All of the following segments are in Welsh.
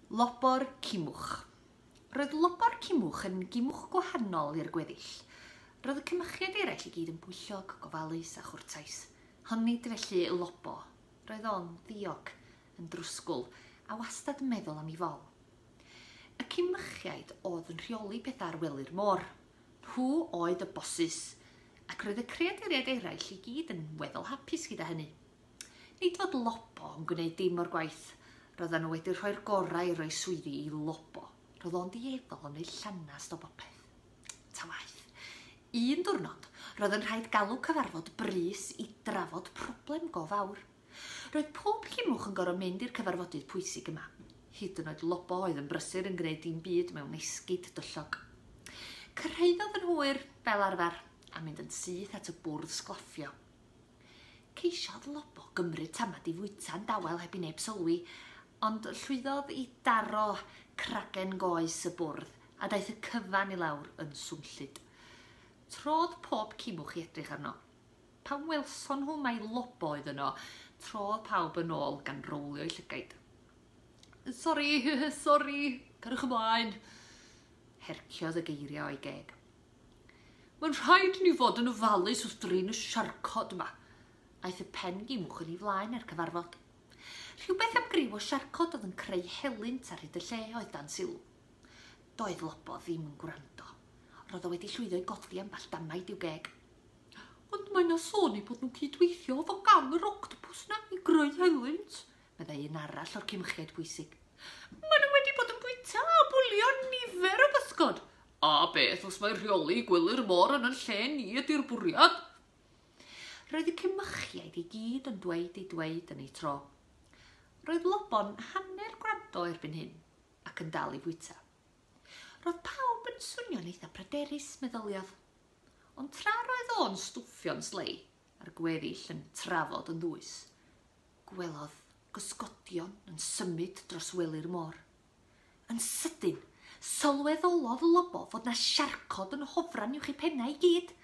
Lobor cimwch. Roedd lobor cimwch yn gimwch gwahanol i'r gweddill. Roedd y cymychiad eraill i gyd yn bwyllog, gofalus a chwrtais. Honid felly y lobo. Roedd o'n ddiog, yn drwsgwl, a wastad yn meddwl am ei fol. Y cymychiaid oedd yn rheoli pethau ar wely'r môr. Nhw oedd y bosys, ac roedd y creaduriaid eraill i gyd yn weddol hapus gyda hynny. Nid fod lobo yn gwneud dim o'r gwaith. Roedden nhw wedi rhoi'r gorau i roi swyddi i lobo. Roedd o'n dieddol yn ei llanast o bopeth. Ta waith. Un diwrnod, roedd yn rhaid galw cyfarfod brys i drafod problem go fawr. Roedd pob cymwch yn gorfod mynd i'r cyfarfodydd pwysig yma. Hyd yn oed lobo oedd yn brysur yn gwneud dim byd mewn esgid dyllog. Cyrhaeddodd yn hwyr fel arfer a mynd yn syth at y bwrdd sglaffio. Ceisiodd lobo gymryd tamad i fwyta'n dawel heb i neb sylwi, ond llwyddodd i daro cragen goes y bwrdd a daeth y cyfan i lawr yn swnllyd. Trodd pob cymwch i edrych arno. Pan welson nhw mai lobo oedd yno, trodd pawb yn ôl gan rowlio ei llygaid. Sori, cyrwch ymlaen, herciodd y geiriau o'i geg. Mae'n rhaid ni fod yn ofalus wrth drin y siarcod yma. Aeth y pen gymwch yn ei flaen i'r cyfarfod. Rhywbeth am griw o siarcod oedd yn creu helynt ar hyd y lle oedd dan sylw. Doedd lobo ddim yn gwrando. Roedd o wedi llwyddo i godli amball damaid i'w geg. Ond mae na sôn i bod nhw'n cydweithio fo gan yr octopus na i greu helynt, meddai un arall o'r cymychiaid pwysig. Mae nhw wedi bod yn bwyta a bwlio nifer o bysgod. A beth os mae rheoli gwyli'r môr yn lle ni ydy'r bwriad? Roedd y cymychiaid i gyd yn dweud yn ei tro. Roedd lobo'n hanner gwrando erbyn hyn ac yn dal i fwyta. Roedd pawb yn swnio'n eitha pryderus, meddyliodd. Ond tra roedd o'n stwffio'n slei a'r gweddill yn trafod yn ddwys, gwelodd gysgodion yn symud dros wely'r môr. Yn sydyn, sylweddolodd lobo fod na siarcod yn hofran uwch ei pennau i gyd.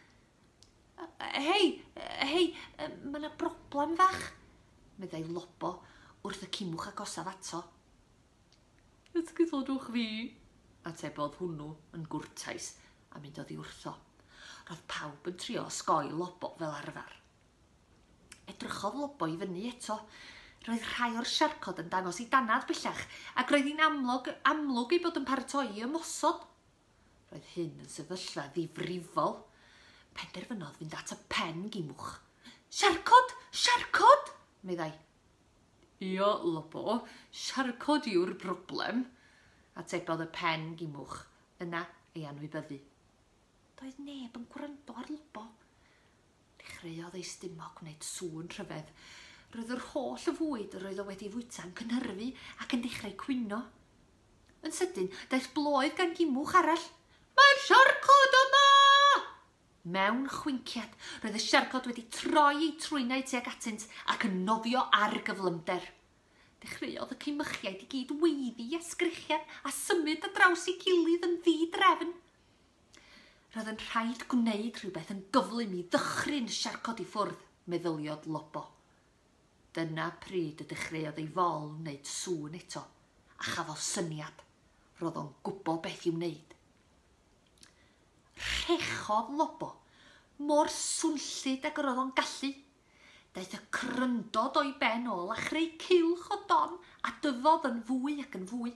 Hei, mae yna broblem fach, meddai lobo wrth y cymwch agosaf ato. Ysgydodwch fi, atebodd hwnnw yn gwrtais a mynd oddi wrtho. Roedd pawb yn trio osgoi lobo fel arfer. Edrychodd lobo i fyny eto. Roedd rhai o'r siarcod yn dangos i danadd bellach ac roedd hi'n amlwg i bod yn paratoi i ymosod. Roedd hyn yn sefyllfa ddifrifol. Penderfynodd fynd at y pen gymwch. Siarcod, meddai. Ia, lobo, siarcod yw'r broblem, atebodd y pen gymwch, yna ei anwybyddu. Doedd neb yn gwrando ar lobo. Dechreuodd ei stumog wneud sŵn rhyfedd. Roedd yr holl y fwyd roedd o wedi fwyta'n cynhyrfu ac yn dechrau cwyno. Yn sydyn, daeth bloedd gan gymwch arall. Mae'r siarcod yma! Mewn chwynciad, roedd y siarcod wedi troi ei trwynau tuag atynt ac yn nofio ar gyflymder. Dechreuodd y cymychiaid i gyd weiddi a sgrichian a symud a draws i gilydd yn ddi-drefn. Roedd yn rhaid gwneud rhywbeth yn gyflym i ddychryn y siarcod i ffwrdd, meddyliodd lobo. Dyna pryd y dechreuodd ei fol wneud sŵn eto, a chafodd syniad. Roedd o'n gwybod beth i'w wneud. Rhechodd lobo, mor swnllyd ag roedd o'n gallu. Daeth y cryndod o'i ben ôl a chreu cylch o don a dyfodd yn fwy ac yn fwy.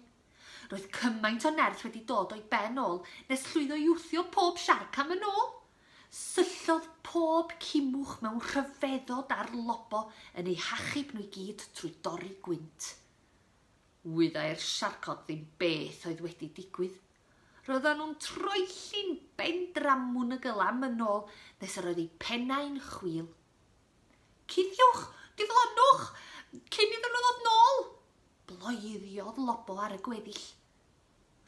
Roedd cymaint o nerth wedi dod o'i ben ôl nes llwyddo i wthio pob siarc am yn ôl. Syllodd pob cymwch mewn rhyfeddod ar lobo yn ei hachub nhw i gyd trwy dorri gwynt. Wyddai'r siarcod ddim beth oedd wedi digwydd. Roedden nhw'n troelli'n bendramwn y gylam yn ôl nes yr oedd ei pennau'n chwil. Cuddiwch, diflannwch, cyn iddyn nhw ddod nôl! Bloeddiodd lobo ar y gweddill.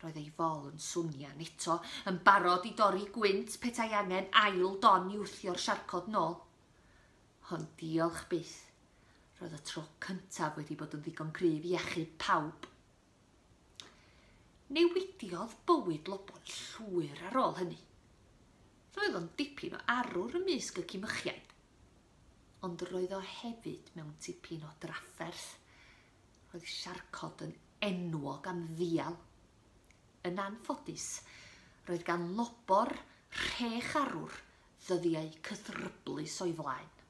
Roedd ei fol yn swnio'n eto, yn barod i dorri gwynt petai angen ail don i wthio'r siarcod nôl. Ond diolch byth, roedd y tro cyntaf wedi bod yn ddigon cryf i achub pawb. Newidiodd bywyd lobo'n llwyr ar ôl hynny. Roedd o'n dipyn o arwr ymysg y cymychiaid, ond roedd o hefyd mewn tipyn o drafferth. Roedd siarcod yn enwog am ddial. Yn anffodus, roedd gan Lobor rhech arwr ddyddiau cythryblus o'i flaen.